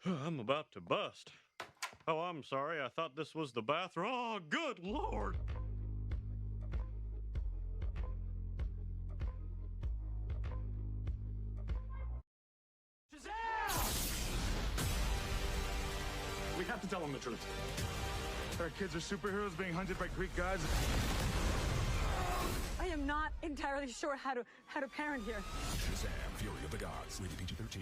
I'm about to bust. Oh, I'm sorry. I thought this was the bathroom. Oh, good lord. Shazam! We have to tell him the truth. Our kids are superheroes being hunted by Greek gods. I am not entirely sure how to parent here. Shazam! Fury of the Gods. Rated PG-13.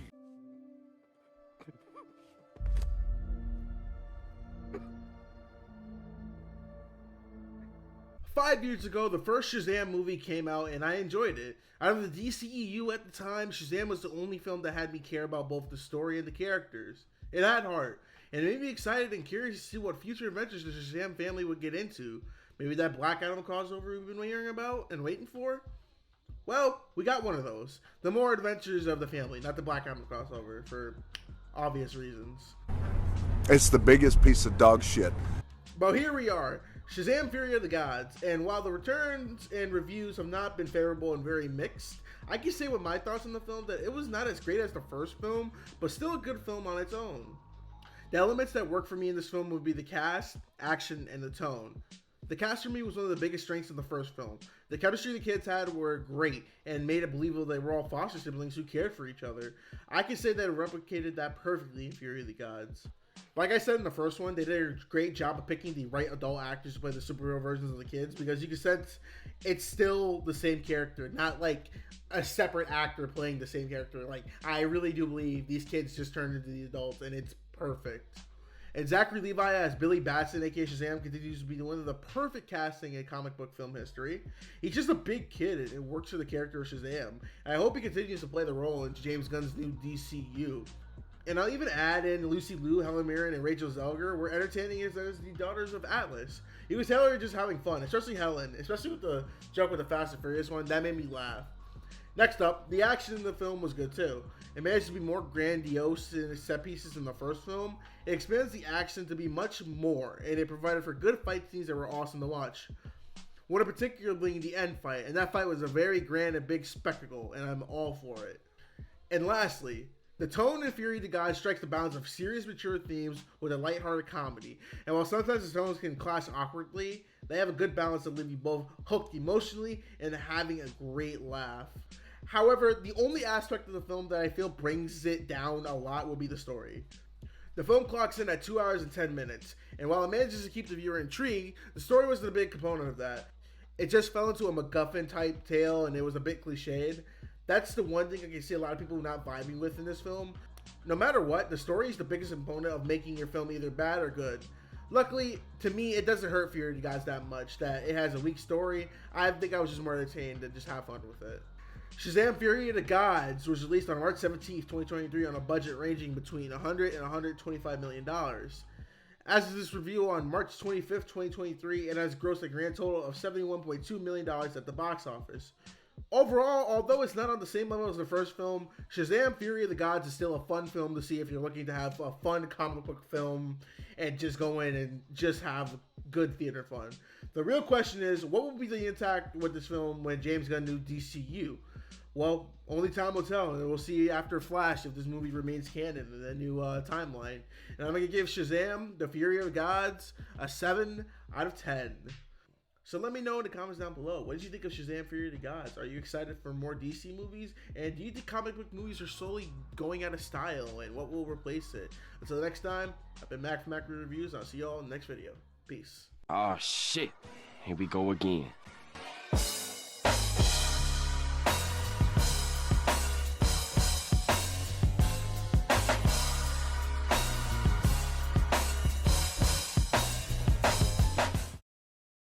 5 years ago, the first Shazam movie came out, and I enjoyed it. Out of the DCEU at the time, Shazam was the only film that had me care about both the story and the characters. It had heart, and it made me excited and curious to see what future adventures the Shazam family would get into. Maybe that Black Adam crossover we've been hearing about and waiting for? Well, we got one of those. The More Adventures of the Family, not the Black Adam crossover, for obvious reasons. It's the biggest piece of dog shit. But here we are, Shazam! Fury of the Gods, and while the returns and reviews have not been favorable and very mixed, I can say with my thoughts on the film that it was not as great as the first film, but still a good film on its own. The elements that work for me in this film would be the cast, action, and the tone. The cast for me was one of the biggest strengths of the first film. The chemistry the kids had were great and made it believable they were all foster siblings who cared for each other. I can say that it replicated that perfectly in Fury of the Gods. Like I said in the first one, they did a great job of picking the right adult actors to play the superhero versions of the kids, because you can sense it's still the same character, not like a separate actor playing the same character. Like, I really do believe these kids just turned into the adults, and it's perfect. And Zachary Levi as Billy Batson, aka Shazam, continues to be one of the perfect casting in comic book film history. He's just a big kid, and it works for the character of Shazam. And I hope he continues to play the role in James Gunn's new DCU. And I'll even add in Lucy Liu, Helen Mirren, and Rachel Zelger were entertaining as the daughters of Atlas. You could tell they were just having fun, especially Helen, especially with the joke with the Fast and Furious one. That made me laugh. Next up, the action in the film was good too. It managed to be more grandiose in set pieces in the first film. It expands the action to be much more, and it provided for good fight scenes that were awesome to watch. One in particular being the end fight, and that fight was a very grand and big spectacle, and I'm all for it. And lastly, the tone in Fury of the Gods strikes the balance of serious, mature themes with a lighthearted comedy. And while sometimes the tones can clash awkwardly, they have a good balance to leave you both hooked emotionally and having a great laugh. However, the only aspect of the film that I feel brings it down a lot will be the story. The film clocks in at 2 hours and 10 minutes, and while it manages to keep the viewer intrigued, the story wasn't a big component of that. It just fell into a MacGuffin type tale, and it was a bit cliched. That's the one thing I can see a lot of people not vibing with in this film. No matter what, the story is the biggest component of making your film either bad or good. Luckily, to me, it doesn't hurt Fury of the Gods that much that it has a weak story. I think I was just more entertained and just have fun with it. Shazam! Fury of the Gods was released on March 17th, 2023 on a budget ranging between $100 and $125 million. As of this review on March 25th, 2023, it has grossed a grand total of $71.2 million at the box office. Overall, although it's not on the same level as the first film, Shazam! Fury of the Gods is still a fun film to see if you're looking to have a fun comic book film and just go in and just have good theater fun. The real question is, what will be the impact with this film when James Gunn new DCU? Well, only time will tell, and we'll see after Flash if this movie remains canon in the new timeline. And I'm going to give Shazam! The Fury of the Gods a 7 out of 10. So let me know in the comments down below. What did you think of Shazam! Fury of the Gods? Are you excited for more DC movies? And do you think comic book movies are slowly going out of style? And what will replace it? Until next time, I've been Mac from Mac Reviews. I'll see you all in the next video. Peace. Oh shit. Here we go again.